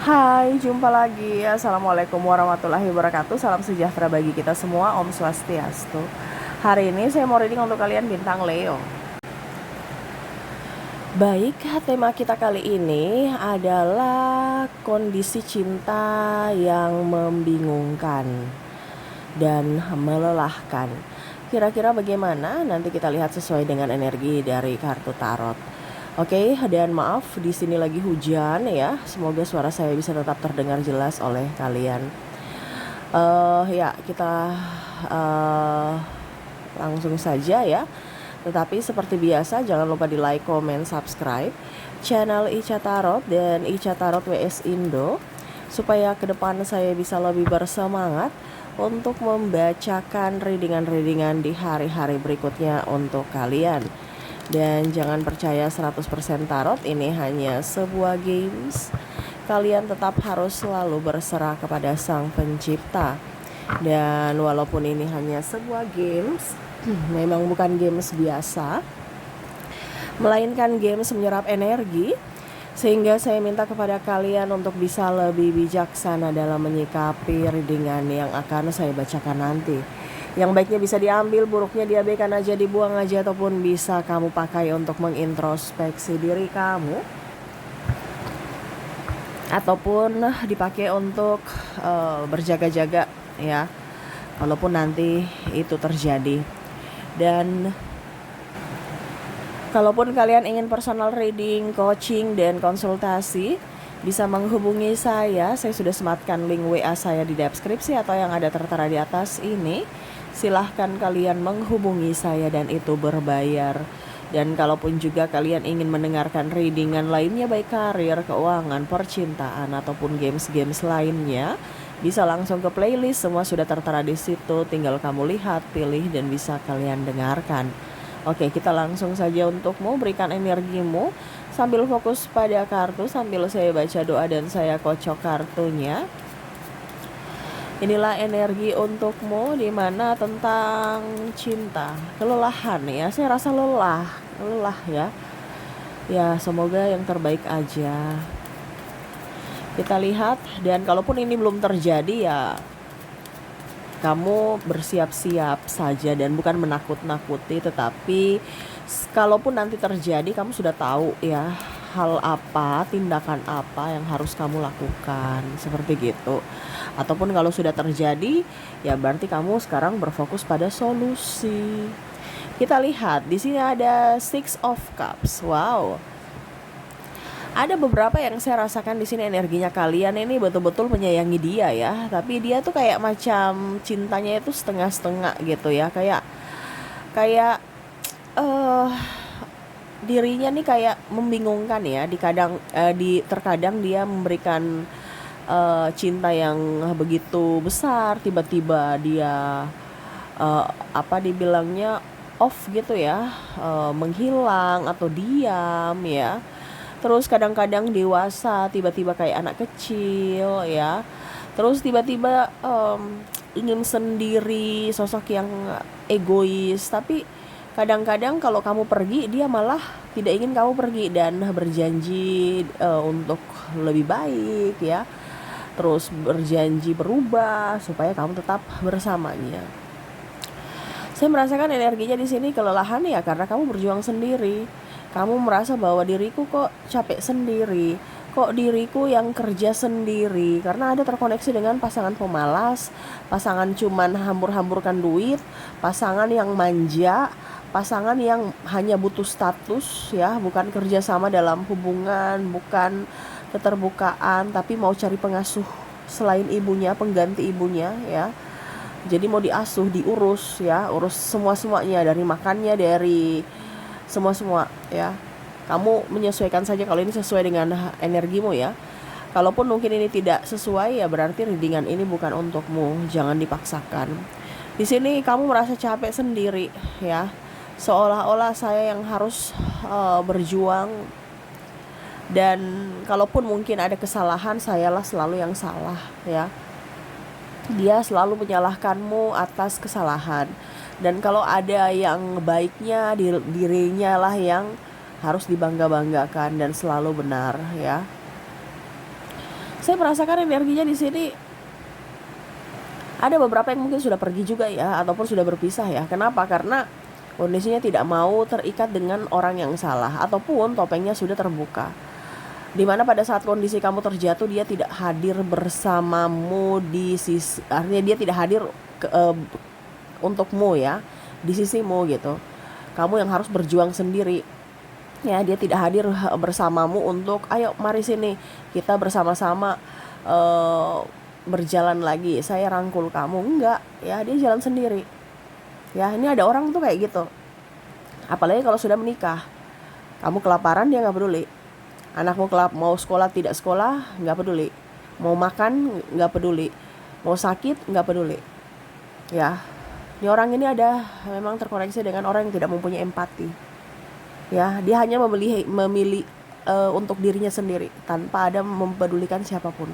Hai, jumpa lagi. Assalamualaikum warahmatullahi wabarakatuh. Salam sejahtera bagi kita semua. Om Swastiastu. Hari ini saya mau reading untuk kalian bintang Leo. Baik, tema kita kali ini adalah kondisi cinta yang membingungkan dan melelahkan. Kira-kira bagaimana? Nanti kita lihat sesuai dengan energi dari kartu tarot. Oke, dan maaf di sini lagi hujan ya. Semoga suara saya bisa tetap terdengar jelas oleh kalian. Ya, kita langsung saja ya. Tetapi seperti biasa jangan lupa di like, comment, subscribe channel Ica Tarot dan Ica Tarot WS Indo supaya ke depan saya bisa lebih bersemangat untuk membacakan readingan-readingan di hari-hari berikutnya untuk kalian. Dan jangan percaya 100% tarot, ini hanya sebuah games. Kalian tetap harus selalu berserah kepada Sang Pencipta. Dan walaupun ini hanya sebuah games, memang bukan games biasa, melainkan games menyerap energi. Sehingga saya minta kepada kalian untuk bisa lebih bijaksana dalam menyikapi readingan yang akan saya bacakan nanti. Yang baiknya bisa diambil, buruknya diabaikan aja, dibuang aja, ataupun bisa kamu pakai untuk mengintrospeksi diri kamu, ataupun dipakai untuk berjaga-jaga ya, walaupun nanti itu terjadi. Dan kalaupun kalian ingin personal reading, coaching, dan konsultasi, bisa menghubungi saya. Saya sudah sematkan link WA saya di deskripsi atau yang ada tertera di atas ini. Silahkan kalian menghubungi saya dan itu berbayar. Dan kalaupun juga kalian ingin mendengarkan readingan lainnya, baik karir, keuangan, percintaan, ataupun games-games lainnya, bisa langsung ke playlist. Semua sudah tertera di situ. Tinggal kamu lihat, pilih, dan bisa kalian dengarkan. Oke, kita langsung saja untukmu. Berikan energimu sambil fokus pada kartu, sambil saya baca doa dan saya kocok kartunya. Inilah energi untukmu, dimana tentang cinta, kelelahan ya. Saya rasa lelah ya. Ya, semoga yang terbaik aja. Kita lihat, dan kalaupun ini belum terjadi ya, kamu bersiap-siap saja dan bukan menakut-nakuti, tetapi kalaupun nanti terjadi, kamu sudah tahu ya hal apa, tindakan apa yang harus kamu lakukan, seperti gitu. Ataupun kalau sudah terjadi, ya berarti kamu sekarang berfokus pada solusi. Kita lihat, di sini ada Six of Cups. Wow. Ada beberapa yang saya rasakan di sini energinya kalian ini betul-betul menyayangi dia ya, tapi dia tuh kayak macam cintanya itu setengah-setengah gitu ya, kayak dirinya nih kayak membingungkan ya. Terkadang dia memberikan cinta yang begitu besar, tiba-tiba dia dibilangnya off gitu ya, menghilang atau diam ya. Terus kadang-kadang dewasa, tiba-tiba kayak anak kecil ya. Terus tiba-tiba ingin sendiri, sosok yang egois. Tapi kadang-kadang kalau kamu pergi, dia malah tidak ingin kamu pergi dan berjanji untuk lebih baik ya. Terus berjanji berubah supaya kamu tetap bersamanya. Saya merasakan energinya di sini kelelahan ya, karena kamu berjuang sendiri. Kamu merasa bahwa diriku kok capek sendiri, kok diriku yang kerja sendiri, karena ada terkoneksi dengan pasangan pemalas, pasangan cuman hambur-hamburkan duit, pasangan yang manja, pasangan yang hanya butuh status ya, bukan kerjasama dalam hubungan, bukan keterbukaan, tapi mau cari pengasuh selain ibunya, pengganti ibunya ya. Jadi mau diasuh, diurus ya, urus semua-semuanya, dari makannya, dari semua-semua ya. Kamu menyesuaikan saja kalau ini sesuai dengan energimu ya. Kalaupun mungkin ini tidak sesuai, ya berarti readingan ini bukan untukmu. Jangan dipaksakan. Di sini kamu merasa capek sendiri ya. Seolah-olah saya yang harus berjuang. Dan kalaupun mungkin ada kesalahan, sayalah selalu yang salah ya. Dia selalu menyalahkanmu atas kesalahan. Dan kalau ada yang baiknya, dirinya lah yang harus dibangga-banggakan dan selalu benar ya. Saya merasakan energinya di sini ada beberapa yang mungkin sudah pergi juga ya, ataupun sudah berpisah ya. Kenapa? Karena kondisinya tidak mau terikat dengan orang yang salah, ataupun topengnya sudah terbuka. Dimana pada saat kondisi kamu terjatuh, dia tidak hadir bersamamu di sisi, artinya dia tidak hadir untukmu ya, di sisimu gitu. Kamu yang harus berjuang sendiri. Ya, dia tidak hadir bersamamu untuk ayo mari sini kita bersama-sama berjalan lagi, saya rangkul kamu. Enggak ya, dia jalan sendiri ya. Ini ada orang tuh kayak gitu, apalagi kalau sudah menikah. Kamu kelaparan, dia nggak peduli. Anakmu mau sekolah tidak sekolah, nggak peduli. Mau makan, nggak peduli. Mau sakit, nggak peduli ya. Ini orang ini ada memang terkoneksi dengan orang yang tidak mempunyai empati ya. Dia hanya memilih untuk dirinya sendiri tanpa ada mempedulikan siapapun.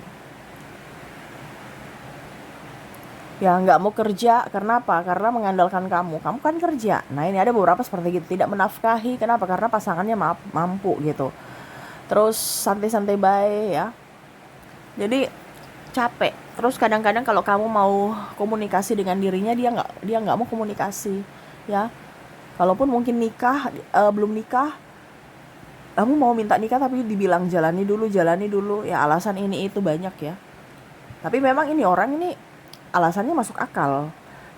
Ya nggak mau kerja, karena apa? Karena mengandalkan kamu kan kerja. Nah ini ada beberapa seperti gitu, tidak menafkahi. Kenapa? Karena pasangannya mampu gitu. Terus santai-santai baik ya, jadi capek. Terus kadang-kadang kalau kamu mau komunikasi dengan dirinya, dia nggak mau komunikasi ya. Kalaupun mungkin nikah, belum nikah, kamu mau minta nikah tapi dibilang jalani dulu ya, alasan ini itu banyak ya. Tapi memang ini orang ini alasannya masuk akal.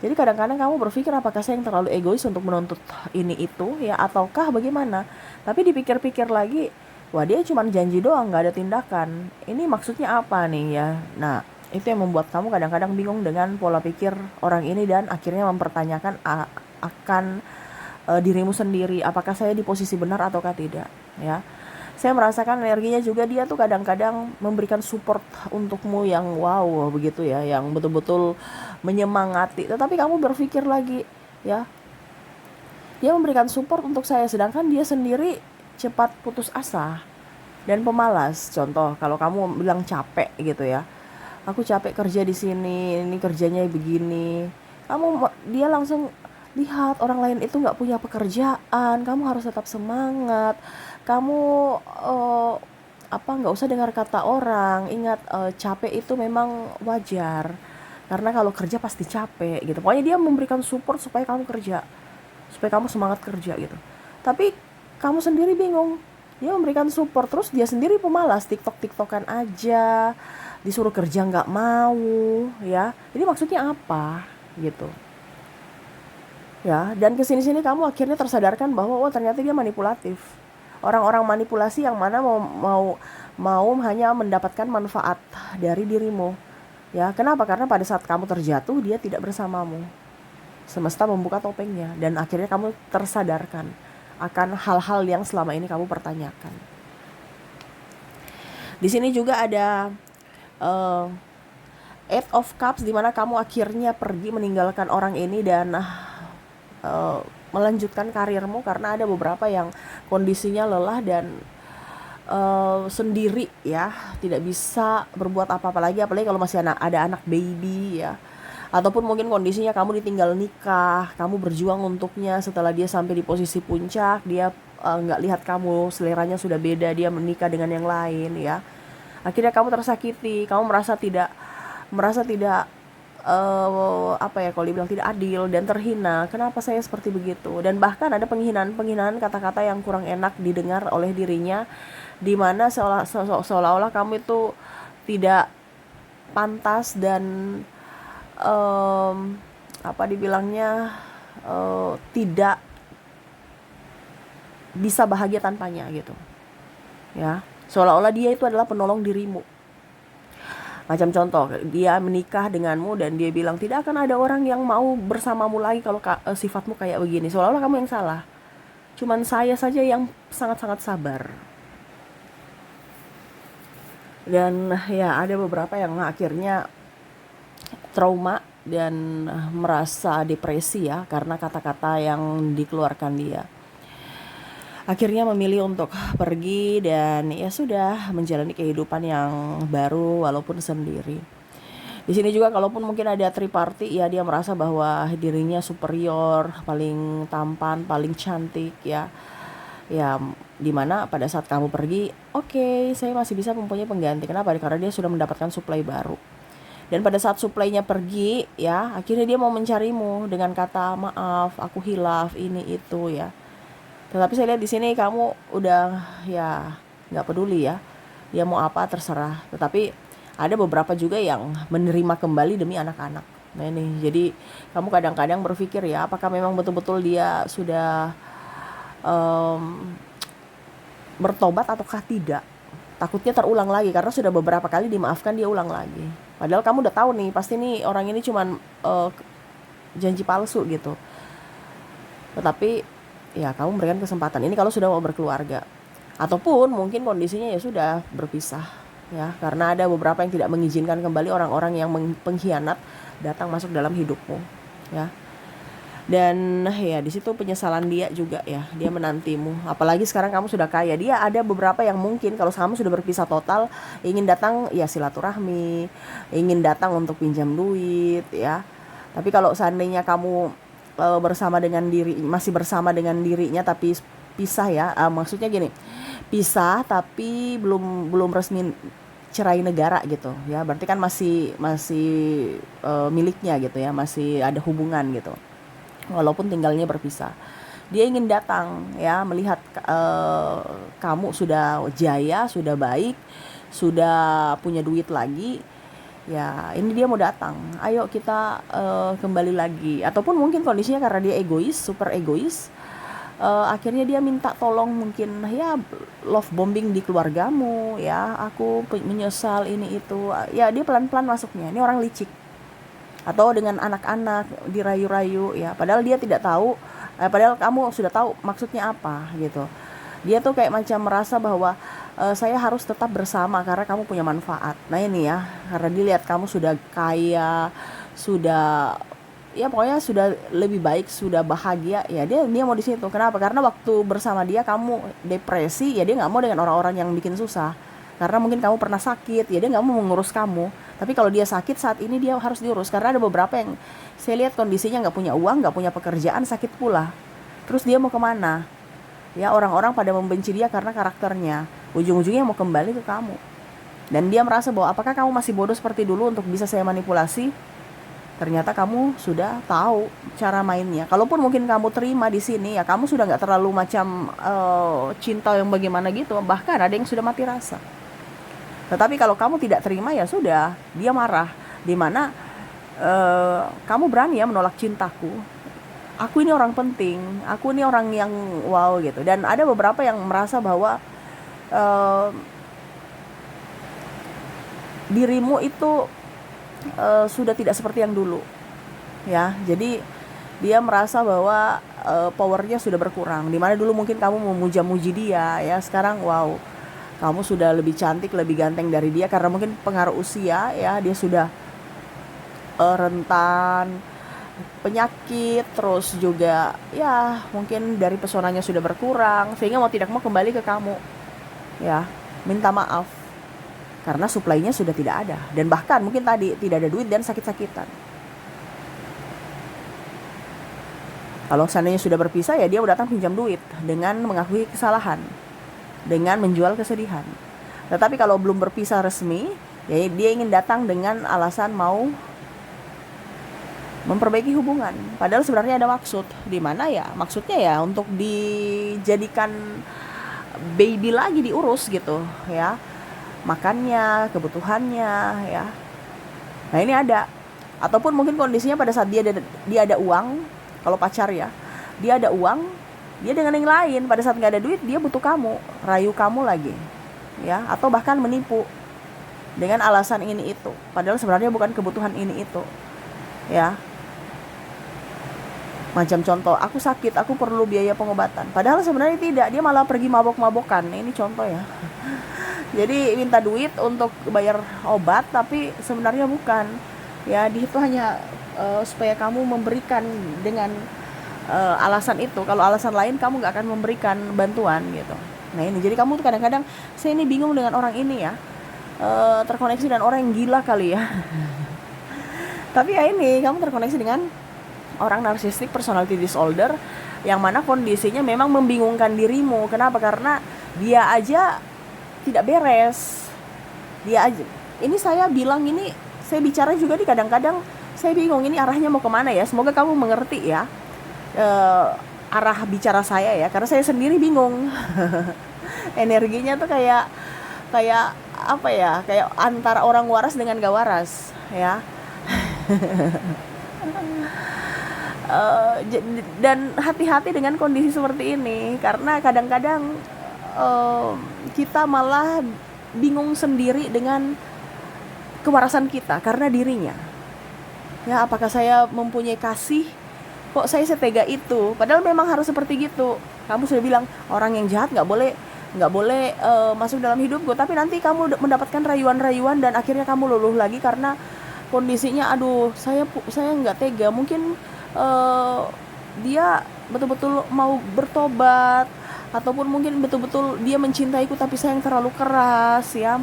Jadi kadang-kadang kamu berpikir, apakah saya yang terlalu egois untuk menuntut ini itu ya, ataukah bagaimana. Tapi dipikir-pikir lagi, wah dia cuma janji doang, gak ada tindakan. Ini maksudnya apa nih ya. Nah itu yang membuat kamu kadang-kadang bingung dengan pola pikir orang ini, dan akhirnya mempertanyakan akan dirimu sendiri, apakah saya di posisi benar ataukah tidak ya. Saya merasakan energinya juga, dia tuh kadang-kadang memberikan support untukmu yang wow begitu ya, yang betul-betul menyemangati. Tetapi kamu berpikir lagi ya, dia memberikan support untuk saya, sedangkan dia sendiri cepat putus asa dan pemalas. Contoh, kalau kamu bilang capek gitu ya, aku capek kerja di sini, ini kerjanya begini. Dia langsung lihat orang lain itu nggak punya pekerjaan, kamu harus tetap semangat. Kamu nggak usah dengar kata orang. Ingat, capek itu memang wajar, karena kalau kerja pasti capek gitu. Pokoknya dia memberikan support supaya kamu kerja, supaya kamu semangat kerja gitu. Tapi kamu sendiri bingung. Dia memberikan support, terus dia sendiri pemalas, tiktokan aja, disuruh kerja nggak mau ya. Jadi maksudnya apa gitu ya. Dan kesini-sini kamu akhirnya tersadarkan bahwa ternyata dia manipulatif. Orang-orang manipulasi yang mana mau hanya mendapatkan manfaat dari dirimu ya. Kenapa? Karena pada saat kamu terjatuh, dia tidak bersamamu. Semesta membuka topengnya, dan akhirnya kamu tersadarkan akan hal-hal yang selama ini kamu pertanyakan. Di sini juga ada Eight of Cups, dimana kamu akhirnya pergi meninggalkan orang ini dan melanjutkan karirmu, karena ada beberapa yang kondisinya lelah dan sendiri ya, tidak bisa berbuat apa-apa lagi, apalagi kalau masih ada anak baby ya. Ataupun mungkin kondisinya kamu ditinggal nikah, kamu berjuang untuknya, setelah dia sampai di posisi puncak, dia nggak lihat kamu, seleranya sudah beda, dia menikah dengan yang lain ya. Akhirnya kamu tersakiti, kamu merasa tidak kalau dibilang tidak adil dan terhina. Kenapa saya seperti begitu? Dan bahkan ada penghinaan kata-kata yang kurang enak didengar oleh dirinya, di mana seolah-olah kamu itu tidak pantas dan tidak bisa bahagia tanpanya gitu ya. Seolah-olah dia itu adalah penolong dirimu. Macam contoh, dia menikah denganmu dan dia bilang tidak akan ada orang yang mau bersamamu lagi kalau sifatmu kayak begini. Seolah-olah kamu yang salah, cuman saya saja yang sangat-sangat sabar. Dan ya ada beberapa yang akhirnya trauma dan merasa depresi ya, karena kata-kata yang dikeluarkan dia. Akhirnya memilih untuk pergi dan ya sudah menjalani kehidupan yang baru walaupun sendiri. Di sini juga kalaupun mungkin ada triparty ya, dia merasa bahwa dirinya superior, paling tampan, paling cantik ya. Ya, dimana pada saat kamu pergi, oke, saya masih bisa mempunyai pengganti. Kenapa? Karena dia sudah mendapatkan supply baru. Dan pada saat supply-nya pergi, ya, akhirnya dia mau mencarimu dengan kata maaf, aku hilaf, ini itu ya. Tetapi saya lihat di sini kamu udah ya nggak peduli ya. Dia mau apa terserah. Tetapi ada beberapa juga yang menerima kembali demi anak-anak. Nah ini, jadi kamu kadang-kadang berpikir ya, apakah memang betul-betul dia sudah em, bertobat ataukah tidak? Takutnya terulang lagi karena sudah beberapa kali dimaafkan dia ulang lagi. Padahal kamu udah tahu nih, pasti nih orang ini cuman janji palsu gitu. Tetapi ya kamu berikan kesempatan ini kalau sudah mau berkeluarga. Ataupun mungkin kondisinya ya sudah berpisah ya, karena ada beberapa yang tidak mengizinkan kembali orang-orang yang pengkhianat datang masuk dalam hidupmu ya. Dan ya di situ penyesalan dia juga ya, dia menantimu. Apalagi sekarang kamu sudah kaya. Dia ada beberapa yang mungkin kalau kamu sudah berpisah total ingin datang ya silaturahmi, ingin datang untuk pinjam duit ya. Tapi kalau seandainya kamu masih bersama dengan dirinya tapi pisah ya, maksudnya gini, pisah tapi belum belum resmi cerai negara gitu ya, berarti kan masih masih miliknya gitu ya, masih ada hubungan gitu walaupun tinggalnya berpisah. Dia ingin datang ya, melihat kamu sudah jaya, sudah baik, sudah punya duit lagi. Ya, ini dia mau datang. Ayo kita kembali lagi. Ataupun mungkin kondisinya karena dia egois, super egois. Akhirnya dia minta tolong mungkin ya love bombing di keluargamu ya. Aku menyesal ini itu. Ya, dia pelan-pelan masuknya. Ini orang licik. Atau dengan anak-anak dirayu-rayu ya, padahal dia tidak tahu, padahal kamu sudah tahu maksudnya apa gitu. Dia tuh kayak macam merasa bahwa saya harus tetap bersama karena kamu punya manfaat. Nah ini ya, karena dilihat kamu sudah kaya, sudah ya pokoknya sudah lebih baik, sudah bahagia ya, dia mau di situ. Kenapa? Karena waktu bersama dia kamu depresi ya, dia nggak mau dengan orang-orang yang bikin susah. Karena mungkin kamu pernah sakit ya, dia nggak mau mengurus kamu. Tapi kalau dia sakit saat ini dia harus diurus, karena ada beberapa yang saya lihat kondisinya nggak punya uang, nggak punya pekerjaan, sakit pula. Terus dia mau kemana? Ya, orang-orang pada membenci dia karena karakternya. Ujung-ujungnya mau kembali ke kamu. Dan dia merasa bahwa apakah kamu masih bodoh seperti dulu untuk bisa saya manipulasi? Ternyata kamu sudah tahu cara mainnya. Kalaupun mungkin kamu terima di sini ya, kamu sudah nggak terlalu macam cinta yang bagaimana gitu. Bahkan ada yang sudah mati rasa. Tetapi kalau kamu tidak terima ya sudah, dia marah. Dimana kamu berani ya menolak cintaku. Aku ini orang penting, aku ini orang yang wow gitu. Dan ada beberapa yang merasa bahwa dirimu itu sudah tidak seperti yang dulu ya. Jadi dia merasa bahwa powernya sudah berkurang. Dimana dulu mungkin kamu memuja-muji dia ya, sekarang wow, kamu sudah lebih cantik, lebih ganteng dari dia karena mungkin pengaruh usia ya, dia sudah rentan penyakit, terus juga ya mungkin dari pesonanya sudah berkurang sehingga mau tidak mau kembali ke kamu ya, minta maaf karena suplainya sudah tidak ada, dan bahkan mungkin tadi tidak ada duit dan sakit-sakitan. Kalau seandainya sudah berpisah ya, dia datang pinjam duit dengan mengakui kesalahan, dengan menjual kesedihan. Tetapi kalau belum berpisah resmi ya, dia ingin datang dengan alasan mau memperbaiki hubungan. Padahal sebenarnya ada maksud, di mana ya maksudnya ya untuk dijadikan baby lagi, diurus gitu ya, makannya, kebutuhannya ya. Nah ini ada. Ataupun mungkin kondisinya pada saat dia ada uang, kalau pacar ya, dia ada uang, dia dengan yang lain. Pada saat nggak ada duit, dia butuh kamu, rayu kamu lagi ya, atau bahkan menipu dengan alasan ini itu, padahal sebenarnya bukan kebutuhan ini itu ya. Macam contoh, aku sakit, aku perlu biaya pengobatan, padahal sebenarnya tidak, dia malah pergi mabok-mabokan. Ini contoh ya. Jadi minta duit untuk bayar obat, tapi sebenarnya bukan ya, itu hanya supaya kamu memberikan dengan alasan itu. Kalau alasan lain kamu gak akan memberikan bantuan gitu. Nah ini, jadi kamu tuh kadang-kadang, saya ini bingung dengan orang ini ya, terkoneksi dengan orang yang gila kali ya. Tapi ya ini, kamu terkoneksi dengan orang narcissistic personality disorder, yang mana kondisinya memang membingungkan dirimu. Kenapa? Karena dia aja tidak beres. Dia aja. Ini saya bilang ini, saya bicara juga di kadang-kadang saya bingung ini arahnya mau kemana ya. Semoga kamu mengerti ya arah bicara saya ya, karena saya sendiri bingung. Energinya tuh kayak apa ya? Kayak antara orang waras dengan gak waras ya. Dan hati-hati dengan kondisi seperti ini, karena kadang-kadang kita malah bingung sendiri dengan kewarasan kita karena dirinya. Ya, apakah saya mempunyai kasih? Kok saya setega itu? Padahal memang harus seperti gitu. Kamu sudah bilang orang yang jahat nggak boleh masuk dalam hidupku, tapi nanti kamu mendapatkan rayuan-rayuan dan akhirnya kamu luluh lagi karena kondisinya, aduh saya nggak tega. Mungkin dia betul-betul mau bertobat, ataupun mungkin betul-betul dia mencintaiku tapi saya yang terlalu keras ya.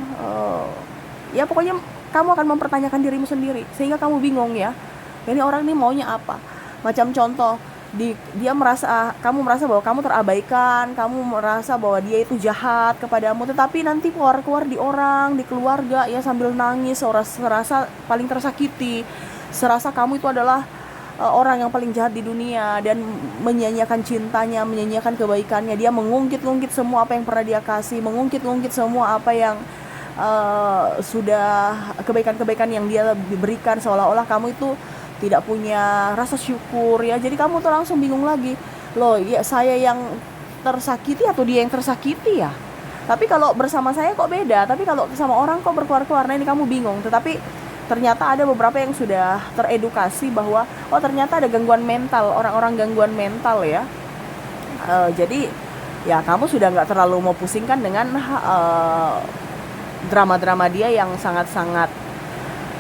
Ya pokoknya kamu akan mempertanyakan dirimu sendiri sehingga kamu bingung ya, ini orang ini maunya apa. Macam contoh, kamu merasa bahwa kamu terabaikan, kamu merasa bahwa dia itu jahat kepadamu, tetapi nanti keluar di orang, di keluarga ya, sambil nangis, serasa paling tersakiti, serasa kamu itu adalah orang yang paling jahat di dunia, dan menyanyiakan cintanya, menyanyiakan kebaikannya. Dia mengungkit-ungkit semua apa yang pernah dia kasih, mengungkit-ungkit semua apa yang sudah kebaikan-kebaikan yang dia berikan, seolah-olah kamu itu tidak punya rasa syukur ya. Jadi kamu tuh langsung bingung lagi, loh ya saya yang tersakiti atau dia yang tersakiti ya. Tapi kalau bersama saya kok beda, tapi kalau sama orang kok berkeluar-keluar. Nah ini kamu bingung. Tetapi ternyata ada beberapa yang sudah teredukasi bahwa oh ternyata ada gangguan mental, orang-orang gangguan mental ya. Jadi ya kamu sudah nggak terlalu mau pusingkan dengan drama-drama dia yang sangat-sangat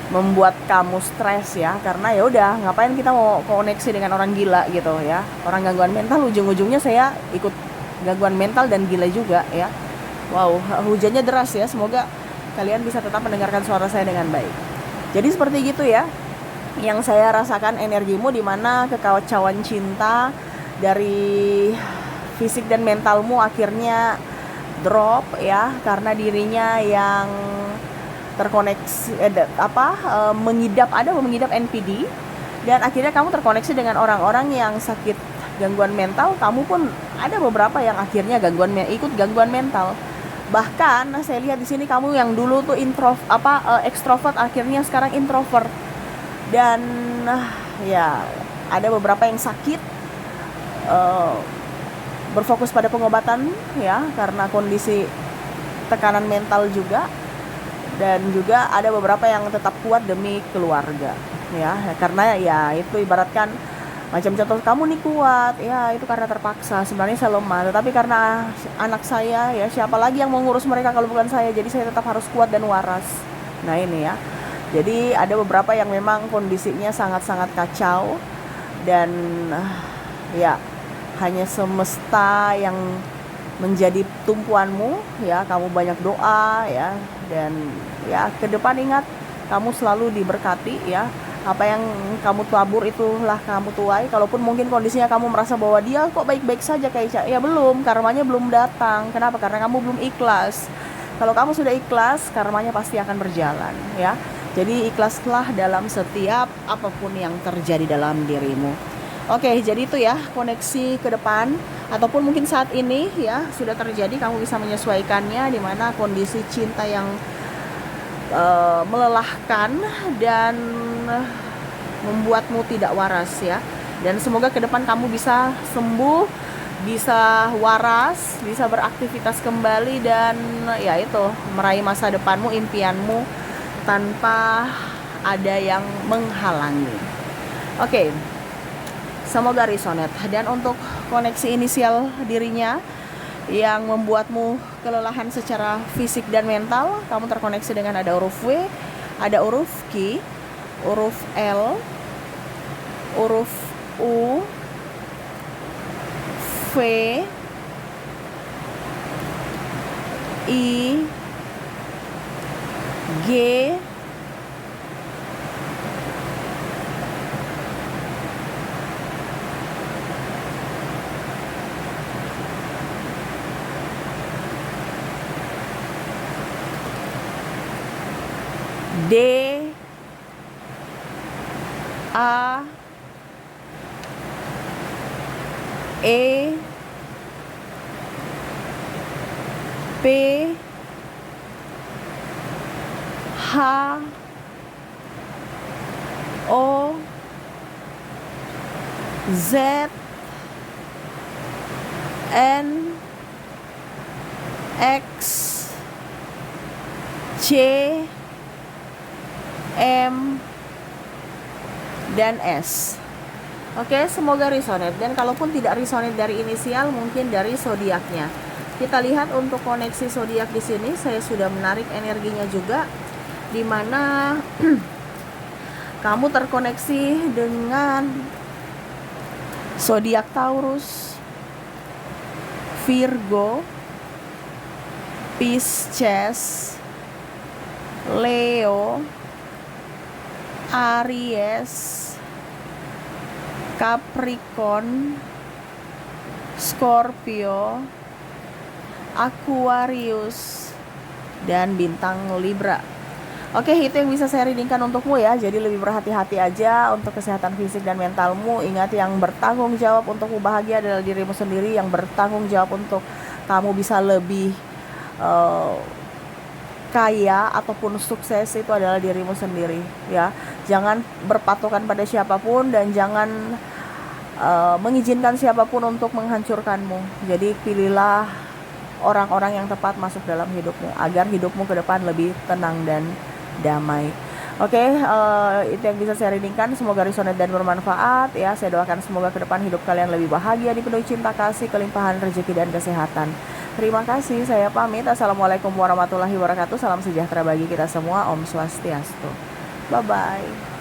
membuat kamu stres ya, karena ya udah ngapain kita mau koneksi dengan orang gila gitu ya. Orang gangguan mental ujung-ujungnya saya ikut gangguan mental dan gila juga ya. Wow, hujannya deras ya, semoga kalian bisa tetap mendengarkan suara saya dengan baik. Jadi seperti gitu ya yang saya rasakan energimu, dimana kekacauan cinta dari fisik dan mentalmu akhirnya drop ya, karena dirinya yang terkoneksi mengidap NPD, dan akhirnya kamu terkoneksi dengan orang-orang yang sakit gangguan mental. Kamu pun ada beberapa yang akhirnya ikut gangguan mental. Bahkan saya lihat di sini kamu yang dulu tuh ekstrovert akhirnya sekarang introvert, dan ya ada beberapa yang sakit, berfokus pada pengobatan ya karena kondisi tekanan mental juga. Dan juga ada beberapa yang tetap kuat demi keluarga ya, karena ya itu ibaratkan macam contoh, kamu nih kuat ya itu karena terpaksa, sebenarnya saya lemah, tetapi karena anak saya ya, siapa lagi yang mengurus mereka kalau bukan saya, jadi saya tetap harus kuat dan waras. Nah ini ya, jadi ada beberapa yang memang kondisinya sangat-sangat kacau, dan ya hanya semesta yang menjadi tumpuanmu ya. Kamu banyak doa ya, dan ya ke depan ingat kamu selalu diberkati ya. Apa yang kamu tabur itulah kamu tuai. Kalaupun mungkin kondisinya kamu merasa bahwa dia kok baik-baik saja kayak ya belum, karmanya belum datang. Kenapa? Karena kamu belum ikhlas. Kalau kamu sudah ikhlas, karmanya pasti akan berjalan ya. Jadi ikhlaslah dalam setiap apapun yang terjadi dalam dirimu. Oke, jadi itu ya koneksi ke depan, ataupun mungkin saat ini ya sudah terjadi, kamu bisa menyesuaikannya, di mana kondisi cinta yang melelahkan dan membuatmu tidak waras ya. Dan semoga ke depan kamu bisa sembuh, bisa waras, bisa beraktivitas kembali, dan ya itu meraih masa depanmu, impianmu tanpa ada yang menghalangi. Oke. Semoga resonate. Dan untuk koneksi inisial dirinya yang membuatmu kelelahan secara fisik dan mental, kamu terkoneksi dengan ada huruf W, ada huruf Q, huruf L, huruf U, V, I, G, D A E P H O Z N X C M dan S. Oke, semoga resonate. Dan kalaupun tidak resonate dari inisial, mungkin dari zodiaknya. Kita lihat untuk koneksi zodiak di sini. Saya sudah menarik energinya juga, di mana kamu terkoneksi dengan zodiak Taurus, Virgo, Pisces, Leo, Aries, Capricorn, Scorpio, Aquarius, dan bintang Libra. Oke, itu yang bisa saya readingkan untukmu ya. Jadi lebih berhati-hati aja untuk kesehatan fisik dan mentalmu. Ingat, yang bertanggung jawab untukmu bahagia adalah dirimu sendiri. Yang bertanggung jawab untuk kamu bisa lebih kaya ataupun sukses itu adalah dirimu sendiri ya. Jangan berpatokan pada siapapun dan jangan mengizinkan siapapun untuk menghancurkanmu. Jadi pilihlah orang-orang yang tepat masuk dalam hidupmu agar hidupmu ke depan lebih tenang dan damai. Oke, itu yang bisa saya readingkan. Semoga resonate dan bermanfaat ya. Saya doakan semoga ke depan hidup kalian lebih bahagia, dipenuhi cinta kasih, kelimpahan rezeki dan kesehatan. Terima kasih, saya pamit. Assalamualaikum warahmatullahi wabarakatuh. Salam sejahtera bagi kita semua. Om Swastiastu. Bye-bye.